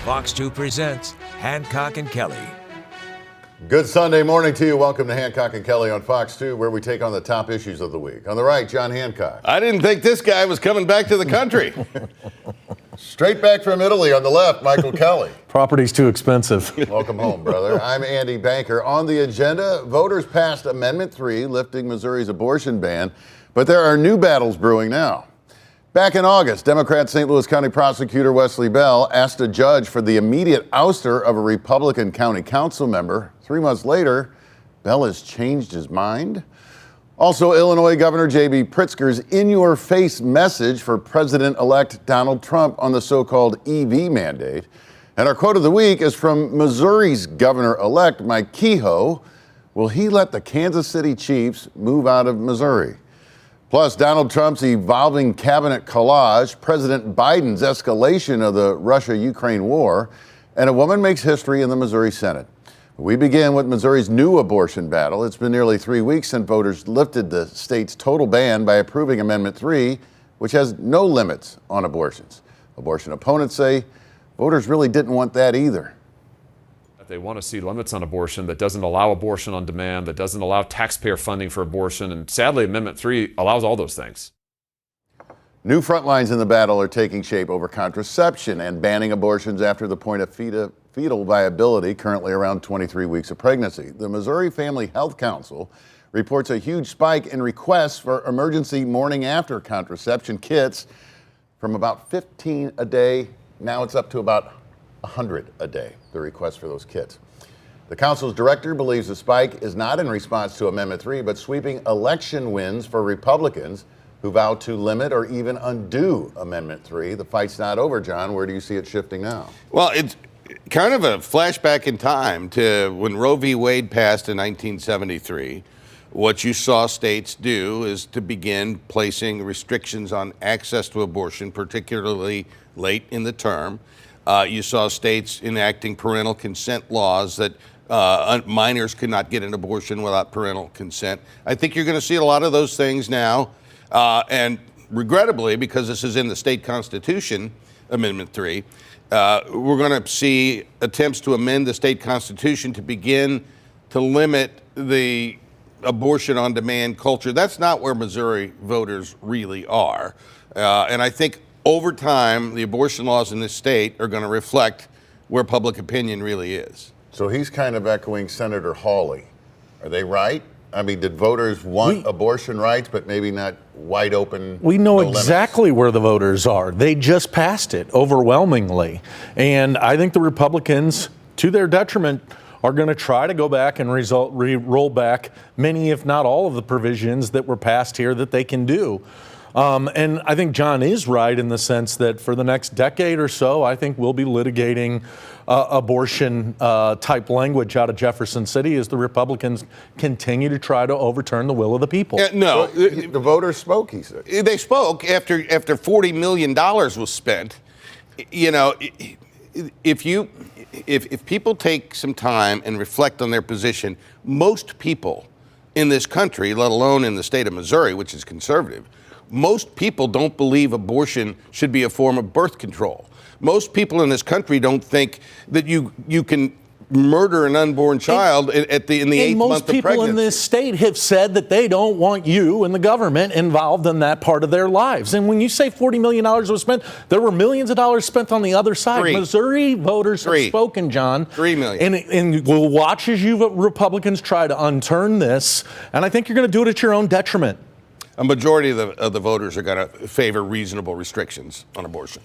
Fox 2 presents Hancock and Kelly. Good Sunday morning to you. Welcome to Hancock and Kelly on Fox 2, where we take on the top issues of the week. On the right, John Hancock. I didn't think this guy was coming back to the country. Straight back from Italy on the left, Michael Kelly. Property's too expensive. Welcome home, brother. I'm Andy Banker. On the agenda, voters passed Amendment 3, lifting Missouri's abortion ban, but there are new battles brewing now. Back in August, Democrat St. Louis County Prosecutor Wesley Bell asked a judge for the immediate ouster of a Republican county council member. 3 months later, Bell has changed his mind. Also, Illinois Governor J.B. Pritzker's in-your-face message for President-elect Donald Trump on the so-called EV mandate. And our quote of the week is from Missouri's Governor-elect Mike Kehoe. Will he let the Kansas City Chiefs move out of Missouri? Plus, Donald Trump's evolving cabinet collage, President Biden's escalation of the Russia-Ukraine war, and a woman makes history in the Missouri Senate. We begin with Missouri's new abortion battle. It's been nearly 3 weeks since voters lifted the state's total ban by approving Amendment 3, which has no limits on abortions. Abortion opponents say voters really didn't want that either. They want to see limits on abortion that doesn't allow abortion on demand, that doesn't allow taxpayer funding for abortion. And sadly, Amendment 3 allows all those things. New front lines in the battle are taking shape over contraception and banning abortions after the point of fetal viability, currently around 23 weeks of pregnancy. The Missouri Family Health Council reports a huge spike in requests for emergency morning after contraception kits from about 15 a day. Now it's up to about 100 a day, the request for those kits. The council's director believes the spike is not in response to Amendment 3, but sweeping election wins for Republicans who vow to limit or even undo Amendment 3. The fight's not over, John. Where do you see it shifting now? Well, it's kind of a flashback in time to when Roe v. Wade passed in 1973. What you saw states do is to begin placing restrictions on access to abortion, particularly late in the term. You saw states enacting parental consent laws that minors could not get an abortion without parental consent. I think you're going to see a lot of those things now. And regrettably, because this is in the state constitution, Amendment 3, we're going to see attempts to amend the state constitution to begin to limit the abortion on demand culture. That's not where Missouri voters really are. And I think over time, the abortion laws in this state are going to reflect where public opinion really is. So he's kind of echoing Senator Hawley. Are they right? I mean, did voters want abortion rights, but maybe not wide open? We know no exactly where the voters are. They just passed it overwhelmingly. And I think the Republicans, to their detriment, are going to try to go back and roll back many, if not all, of the provisions that were passed here that they can do. And I think John is right in the sense that for the next decade or so, I think we'll be litigating abortion type language out of Jefferson City as the Republicans continue to try to overturn the will of the people. No, the voters spoke, he said. They spoke after $40 million was spent. You know, if people take some time and reflect on their position, most people in this country, let alone in the state of Missouri, which is conservative, most people don't believe abortion should be a form of birth control. Most people in this country don't think that you can murder an unborn child in the 8th month of pregnancy. Most people in this state have said that they don't want you and the government involved in that part of their lives. And when you say $40 million was spent, there were millions of dollars spent on the other side. Missouri voters have spoken, John. $3 million. And we'll watch as you Republicans try to unturn this. And I think you're going to do it at your own detriment. A majority of the voters are going to favor reasonable restrictions on abortion.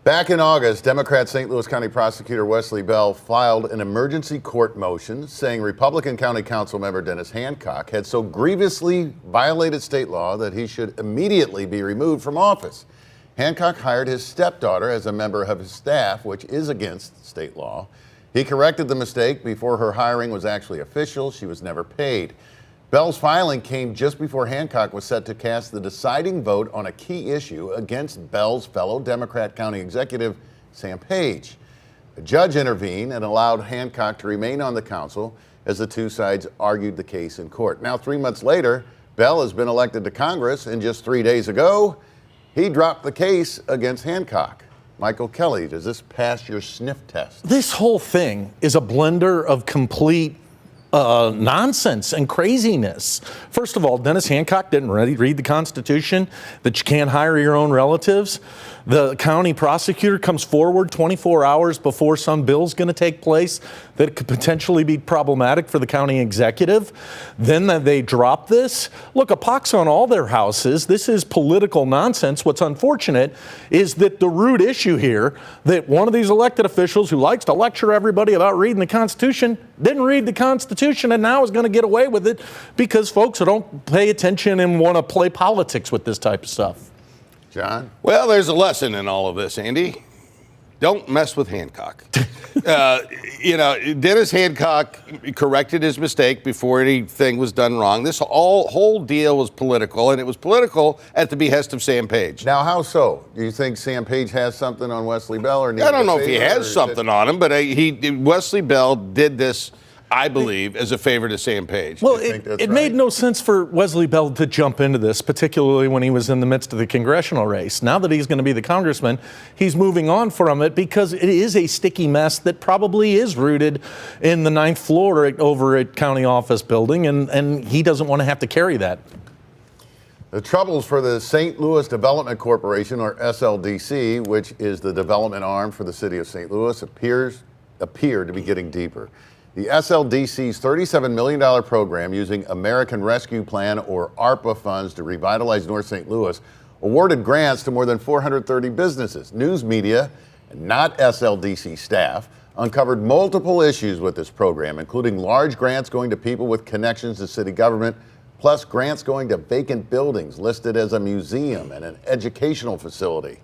Back in August, Democrat St. Louis County Prosecutor Wesley Bell filed an emergency court motion saying Republican County Council member Dennis Hancock had so grievously violated state law that he should immediately be removed from office. Hancock hired his stepdaughter as a member of his staff, which is against state law. He corrected the mistake before her hiring was actually official. She was never paid. Bell's filing came just before Hancock was set to cast the deciding vote on a key issue against Bell's fellow Democrat county executive, Sam Page. A judge intervened and allowed Hancock to remain on the council as the two sides argued the case in court. Now, 3 months later, Bell has been elected to Congress, and just 3 days ago, he dropped the case against Hancock. Michael Kelly, does this pass your sniff test? This whole thing is a blender of complete nonsense and craziness. First of all, Dennis Hancock didn't read the Constitution, that you can't hire your own relatives. The county prosecutor comes forward 24 hours before some bill's going to take place that could potentially be problematic for the county executive. Then they drop this. Look, a pox on all their houses. This is political nonsense. What's unfortunate is that the root issue here, that one of these elected officials who likes to lecture everybody about reading the Constitution didn't read the Constitution and now is going to get away with it because folks who don't pay attention and want to play politics with this type of stuff. John? Well, there's a lesson in all of this, Andy. Don't mess with Hancock. Dennis Hancock corrected his mistake before anything was done wrong. This whole deal was political, and it was political at the behest of Sam Page. Now, how so? Do you think Sam Page has something on Wesley Bell? Or I don't know if he has something on him, but Wesley Bell did this, I believe, as a favor to Sam Page. Well, it made no sense for Wesley Bell to jump into this, particularly when he was in the midst of the congressional race. Now that he's going to be the congressman, he's moving on from it because it is a sticky mess that probably is rooted in the 9th floor over at County Office Building, and he doesn't want to have to carry that. The troubles for the St. Louis Development Corporation, or SLDC, which is the development arm for the city of St. Louis, appear to be getting deeper. The SLDC's $37 million program using American Rescue Plan, or ARPA funds, to revitalize North St. Louis awarded grants to more than 430 businesses. News media, and not SLDC staff, uncovered multiple issues with this program, including large grants going to people with connections to city government, plus grants going to vacant buildings listed as a museum and an educational facility.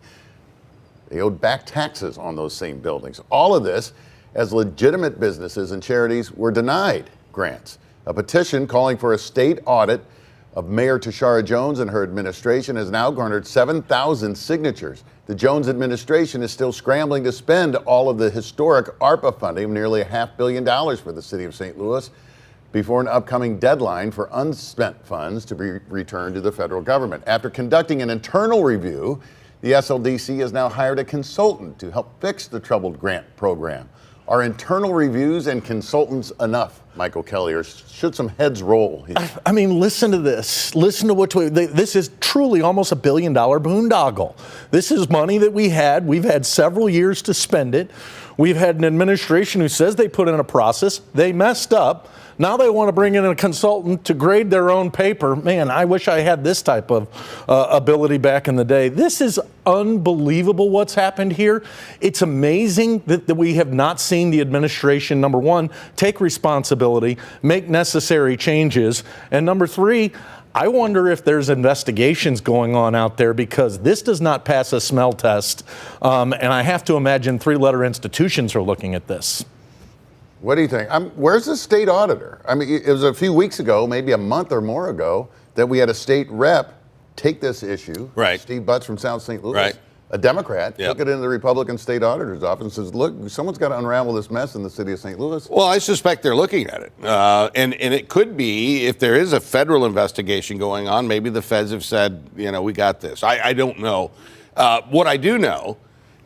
They owed back taxes on those same buildings. All of this as legitimate businesses and charities were denied grants. A petition calling for a state audit of Mayor Tashara Jones and her administration has now garnered 7,000 signatures. The Jones administration is still scrambling to spend all of the historic ARPA funding of nearly $500 million for the city of St. Louis before an upcoming deadline for unspent funds to be returned to the federal government. After conducting an internal review, the SLDC has now hired a consultant to help fix the troubled grant program. Are internal reviews and consultants enough, Michael Kelly, or should some heads roll here? I mean, listen to this. Listen to this is truly almost $1 billion boondoggle. This is money that we had. We've had several years to spend it. We've had an administration who says they put in a process. They messed up. Now they want to bring in a consultant to grade their own paper. Man, I wish I had this type of ability back in the day. This is unbelievable what's happened here. It's amazing that we have not seen the administration, number one, take responsibility, make necessary changes, and number three, I wonder if there's investigations going on out there because this does not pass a smell test, and I have to imagine three-letter institutions are looking at this. What do you think? Where's the state auditor? I mean, it was a few weeks ago, maybe a month or more ago, that we had a state rep take this issue. Right. Steve Butts from South St. Louis. Right. A Democrat, Yep. took it into the Republican state auditor's office and says, look, someone's got to unravel this mess in the city of St. Louis. Well, I suspect they're looking at it. And it could be, if there is a federal investigation going on, maybe the feds have said, we got this. I don't know. What I do know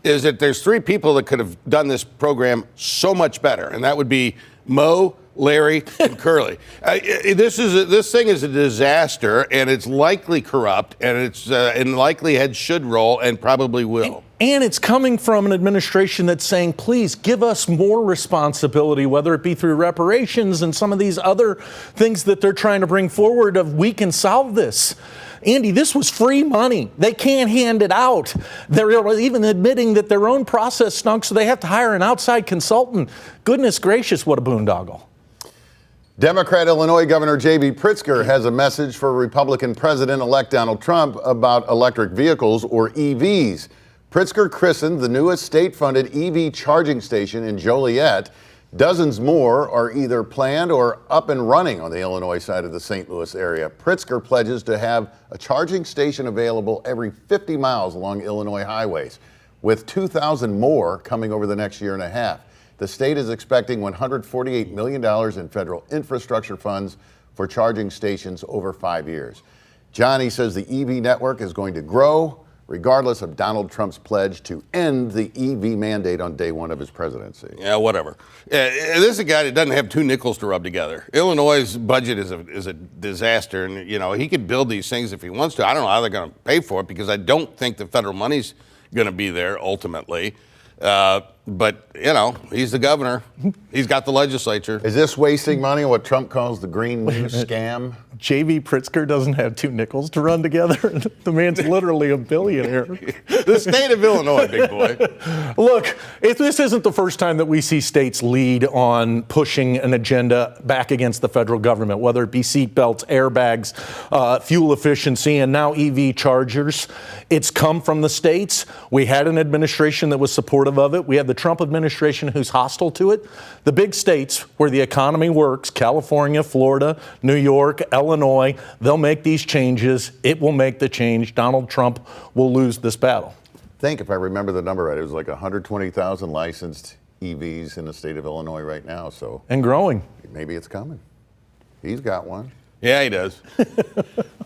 is that there's three people that could have done this program so much better, and that would be Mo, Larry, and Curly. This thing is a disaster, and it's likely corrupt, and it's in likelihood should roll and probably will. And it's coming from an administration that's saying, please give us more responsibility, whether it be through reparations and some of these other things that they're trying to bring forward of we can solve this. Andy, this was free money. They can't hand it out. They're even admitting that their own process stunk, so they have to hire an outside consultant. Goodness gracious, what a boondoggle. Democrat Illinois Governor J.B. Pritzker has a message for Republican President-elect Donald Trump about electric vehicles, or EVs. Pritzker christened the newest state-funded EV charging station in Joliet. Dozens more are either planned or up and running on the Illinois side of the St. Louis area. Pritzker pledges to have a charging station available every 50 miles along Illinois highways, with 2,000 more coming over the next year and a half. The state is expecting $148 million in federal infrastructure funds for charging stations over 5 years. Johnny says the EV network is going to grow. regardless of Donald Trump's pledge to end the EV mandate on day one of his presidency. Yeah, whatever. This is a guy that doesn't have two nickels to rub together. Illinois' budget is a disaster, and he could build these things if he wants to. I don't know how they're going to pay for it because I don't think the federal money's going to be there ultimately. But he's the governor. He's got the legislature. Is this wasting money on what Trump calls the Green New scam? J.V. Pritzker doesn't have two nickels to run together. The man's literally a billionaire. The state of Illinois, big boy. Look, this isn't the first time that we see states lead on pushing an agenda back against the federal government, whether it be seatbelts, airbags, fuel efficiency, and now EV chargers. It's come from the states. We had an administration that was supportive of it. We had the Trump administration who's hostile to it. The big states where the economy works, California, Florida, New York, Illinois, they'll make these changes. It will make the change. Donald Trump will lose this battle. I think, if I remember the number right, it was like 120,000 licensed EVs in the state of Illinois right now. So And growing. maybe it's coming. He's got one. Yeah, he does.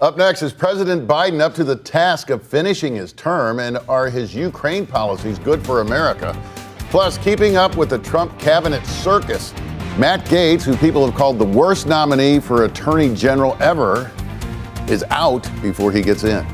Up next, is President Biden up to the task of finishing his term, and are his Ukraine policies good for America? Plus, keeping up with the Trump cabinet circus, Matt Gaetz, who people have called the worst nominee for Attorney General ever, is out before he gets in.